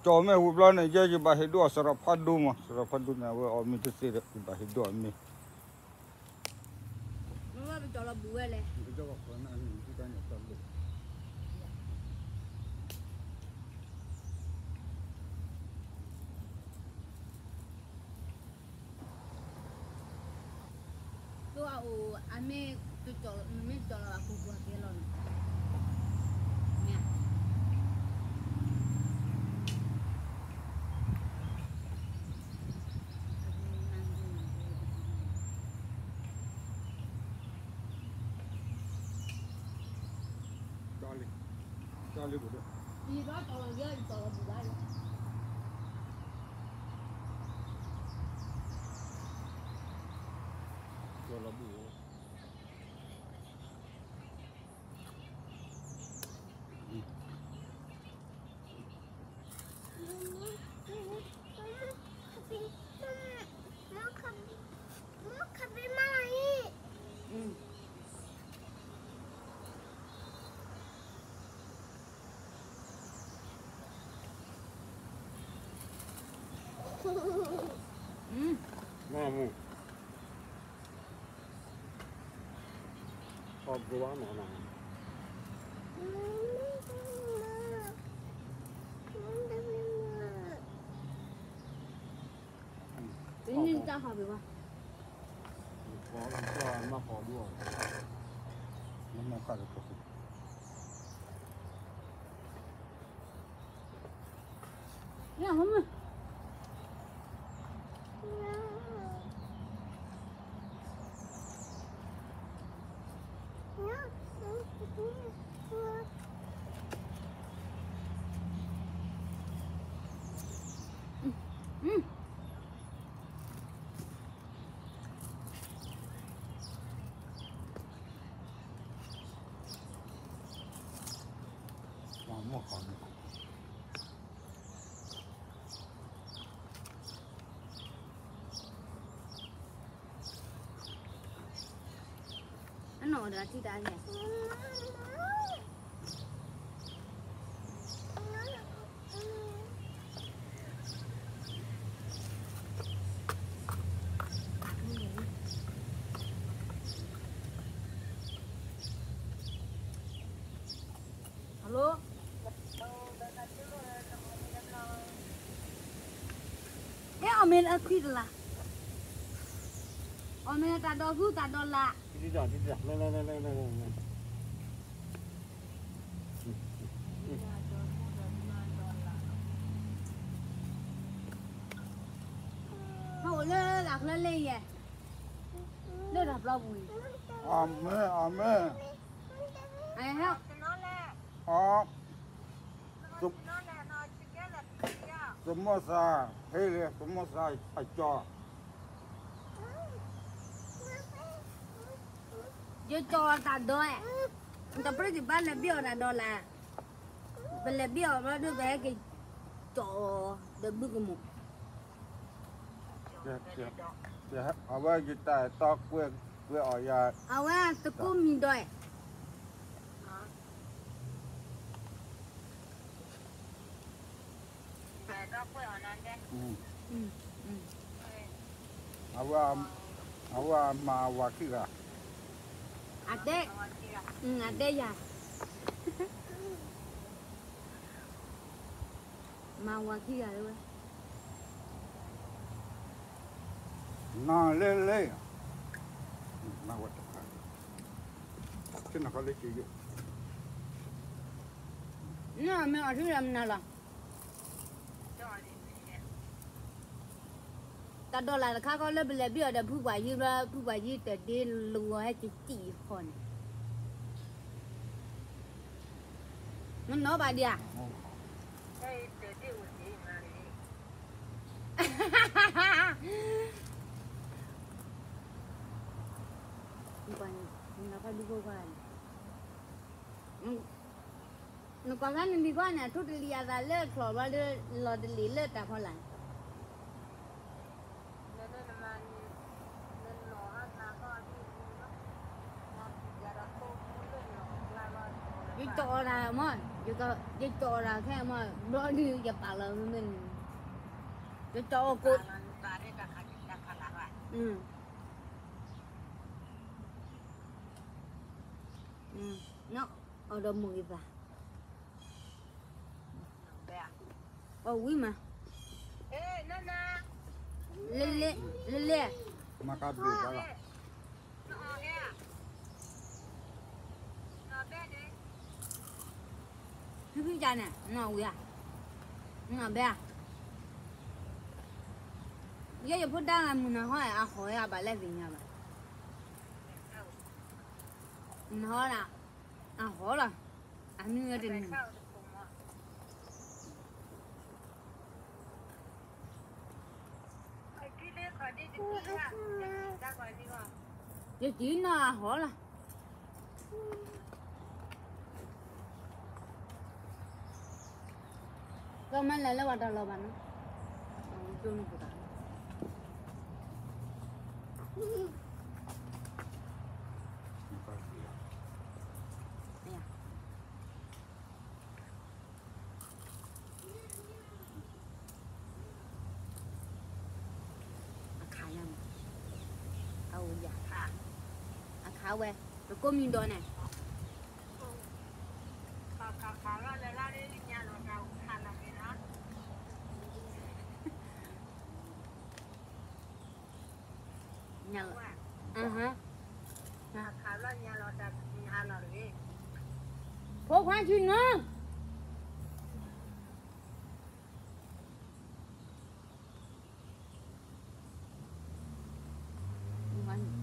cho mẹ hụp lo này chơi bà hết đua sờ phát đu mà sờ phát đu này với ông mình tự xử bà hết đua mình nó bị cho là bùa này cho vào phần ăn cái cái này tao được tôiเอาอันนี้ตัวจอไม่จอละกูกลัวเกลอนเนี่ย cho lên một được đi đó cho là ghê cho là bùa đây cho là bù ngon mu hộp của bán nó nào tự nhiên tao hỏi được không có cho nó có đua nó khai được cái ya không à mua còn anh nói là chị ta nhỉ alo ông mình ở khi là ông mình ta đo gu ta đo là đi rồi lên hậu lên lạc lên lên vậy lên đập lâu bùi ame ai hả samosa hele samosa cho yo cho ta đo ta bữa thì bán là biểu là đo là bên là biểu nó đưa về cái chỗ để bước cái mục ở đây kita talk with ở à tôi cũng mình đòi awa ma wakira ade ade ya mà wakira rồi na le na wata kina kale ki nó mẹ ở thứ làm nào là ta đo là khác có lớp là biết làผู้quả gì để đi lùa hay chỉ còn nó bà đi à nó phải đi qua nó còn cái đi qua nè thuốc đi ra lết khỏi qua lò đi lết cả thôi lại Chứ cho ra mà, chứ cho ra cái mà đó đi gặp bà là mình chứ cho cô ừ nó ở đâu mùi bà quý mà lên Makabe pala. cái cha nè nó quý à nó bé à giờ phút đang làm nó hỏi à bà lại về nhà bà nó là hỏi là anh nghe tin giờ chỉ nó hỏi là cái mấy lại bắt đầu làm nó chôn phụ ta khá quen rồi cô mình đôi này nhà hả phố khoan chuyện nữa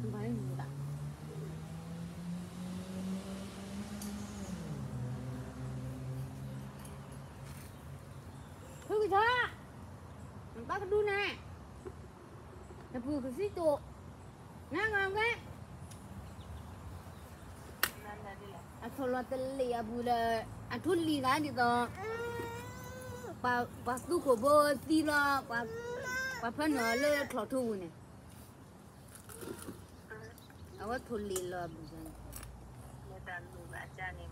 không phải người ta thôi cái thà mình bắt cái đu nè là vừa cái xí tụ nè ngon cái thôi là tên lì bù là thun lì lá đi đó bà tu của bơ đi là bà phải nói lên thọ thu nè awak thuli lah bukan. Mudah lu baca nih.